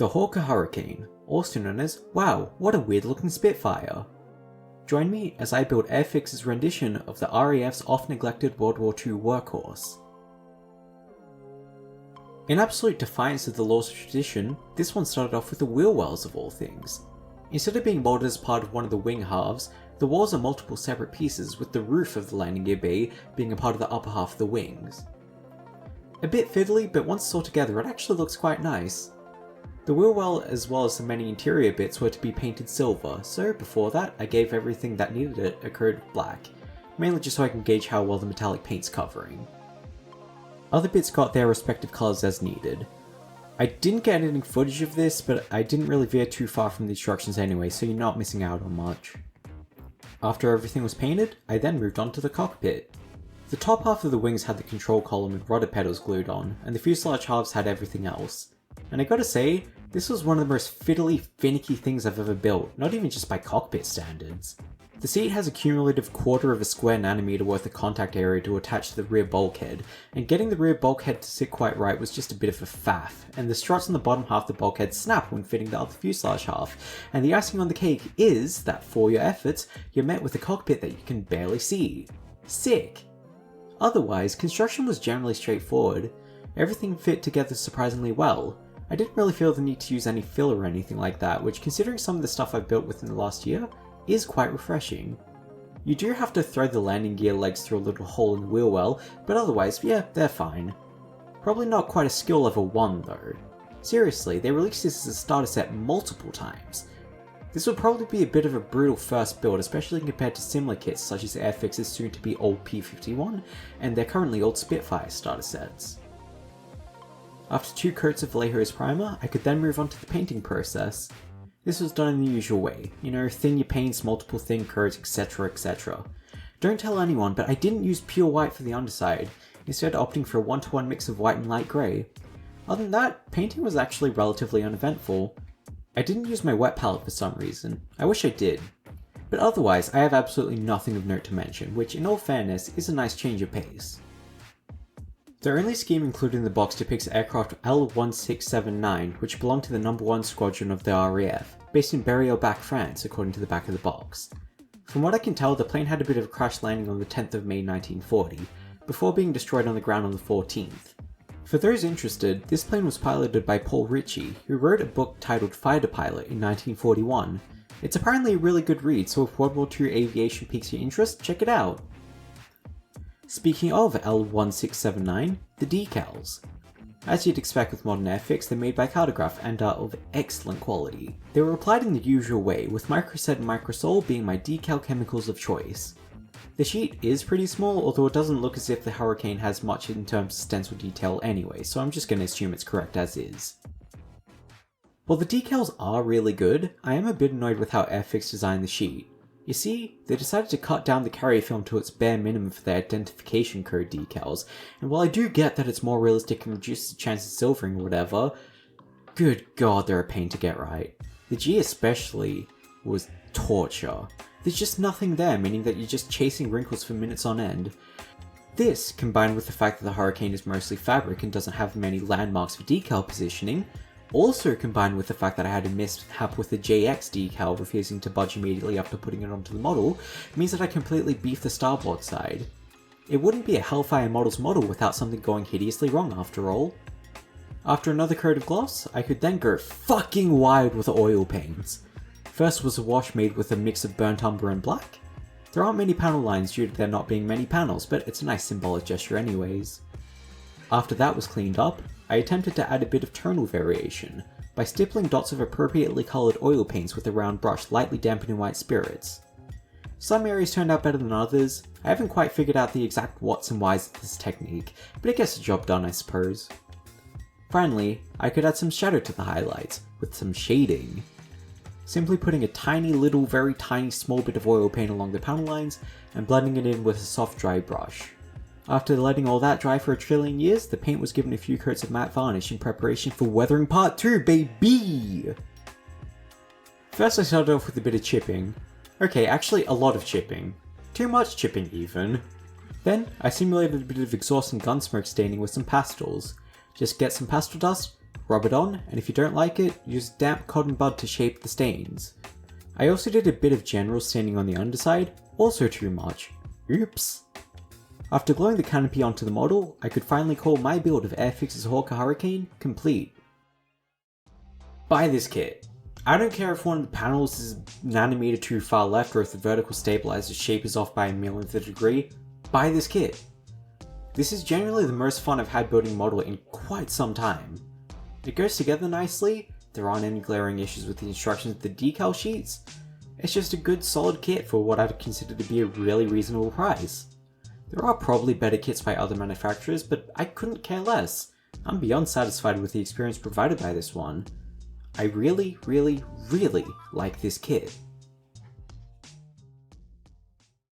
The Hawker Hurricane, also known as Wow, what a weird looking Spitfire. Join me as I build Airfix's rendition of the RAF's oft-neglected World War II workhorse. In absolute defiance of the laws of tradition, this one started off with the wheel wells of all things. Instead of being molded as part of one of the wing halves, the walls are multiple separate pieces, with the roof of the landing gear bay being a part of the upper half of the wings. A bit fiddly, but once it's all together it actually looks quite nice. The wheel well as well as the many interior bits were to be painted silver, so before that I gave everything that needed it a coat of black, mainly just so I can gauge how well the metallic paint's covering. Other bits got their respective colours as needed. I didn't get any footage of this, but I didn't really veer too far from the instructions anyway, so you're not missing out on much. After everything was painted, I then moved on to the cockpit. The top half of the wings had the control column and rudder pedals glued on, and the fuselage halves had everything else. And I gotta say, this was one of the most fiddly, finicky things I've ever built, not even just by cockpit standards. The seat has a cumulative 1/4 of a square nanometer worth of contact area to attach to the rear bulkhead, and getting the rear bulkhead to sit quite right was just a bit of a faff, and the struts on the bottom half of the bulkhead snap when fitting the other fuselage half, and the icing on the cake is that for your efforts, you're met with a cockpit that you can barely see. Sick! Otherwise, construction was generally straightforward. Everything fit together surprisingly well. I didn't really feel the need to use any filler or anything like that, which considering some of the stuff I've built within the last year, is quite refreshing. You do have to thread the landing gear legs through a little hole in the wheel well, but otherwise, yeah, they're fine. Probably not quite a skill level 1 though. Seriously, they released this as a starter set multiple times. This would probably be a bit of a brutal first build, especially compared to similar kits such as Airfix's soon to be old P-51 and their currently old Spitfire starter sets. After 2 coats of Vallejo's primer, I could then move on to the painting process. This was done in the usual way, thin your paints, multiple thin coats, etc, etc. Don't tell anyone, but I didn't use pure white for the underside, instead opting for a 1-to-1 mix of white and light grey. Other than that, painting was actually relatively uneventful. I didn't use my wet palette for some reason, I wish I did. But otherwise, I have absolutely nothing of note to mention, which in all fairness is a nice change of pace. The only scheme included in the box depicts aircraft L1679, which belonged to the No. 1 Squadron of the RAF, based in Berry-au-Bac, France, according to the back of the box. From what I can tell, the plane had a bit of a crash landing on the 10th of May 1940, before being destroyed on the ground on the 14th. For those interested, this plane was piloted by Paul Ritchie, who wrote a book titled Fighter Pilot in 1941. It's apparently a really good read, so if World War II aviation piques your interest, check it out! Speaking of L1679, the decals. As you'd expect with modern Airfix, they're made by Cartograph and are of excellent quality. They were applied in the usual way, with Microset and Microsol being my decal chemicals of choice. The sheet is pretty small, although it doesn't look as if the Hurricane has much in terms of stencil detail anyway, so I'm just going to assume it's correct as is. While the decals are really good, I am a bit annoyed with how Airfix designed the sheet. You see, they decided to cut down the carrier film to its bare minimum for their identification code decals, and while I do get that it's more realistic and reduces the chance of silvering or whatever, good god they're a pain to get right. The G especially was torture. There's just nothing there, meaning that you're just chasing wrinkles for minutes on end. This, combined with the fact that the Hurricane is mostly fabric and doesn't have many landmarks for decal positioning, also combined with the fact that I had a mishap with the JX decal refusing to budge immediately after putting it onto the model, means that I completely beefed the starboard side. It wouldn't be a Hellfire Models model without something going hideously wrong after all. After another coat of gloss, I could then go fucking wild with oil paints. First was a wash made with a mix of burnt umber and black. There aren't many panel lines due to there not being many panels, but it's a nice symbolic gesture anyways. After that was cleaned up, I attempted to add a bit of tonal variation, by stippling dots of appropriately coloured oil paints with a round brush lightly dampened in white spirits. Some areas turned out better than others. I haven't quite figured out the exact whats and whys of this technique, but it gets the job done I suppose. Finally, I could add some shadow to the highlights, with some shading. Simply putting a tiny little very tiny small bit of oil paint along the panel lines, and blending it in with a soft dry brush. After letting all that dry for a trillion years, the paint was given a few coats of matte varnish in preparation for weathering part 2, baby! First I started off with a bit of chipping. Okay, actually a lot of chipping. Too much chipping even. Then I simulated a bit of exhaust and gun smoke staining with some pastels. Just get some pastel dust, rub it on, and if you don't like it, use damp cotton bud to shape the stains. I also did a bit of general sanding on the underside, also too much. Oops. After gluing the canopy onto the model, I could finally call my build of Airfix's Hawker Hurricane complete. Buy this kit. I don't care if one of the panels is a nanometer too far left or if the vertical stabilizer shape is off by a millionth of a degree, buy this kit. This is generally the most fun I've had building a model in quite some time. It goes together nicely, there aren't any glaring issues with the instructions of the decal sheets, it's just a good solid kit for what I'd consider to be a really reasonable price. There are probably better kits by other manufacturers, but I couldn't care less. I'm beyond satisfied with the experience provided by this one. I really, really, really like this kit.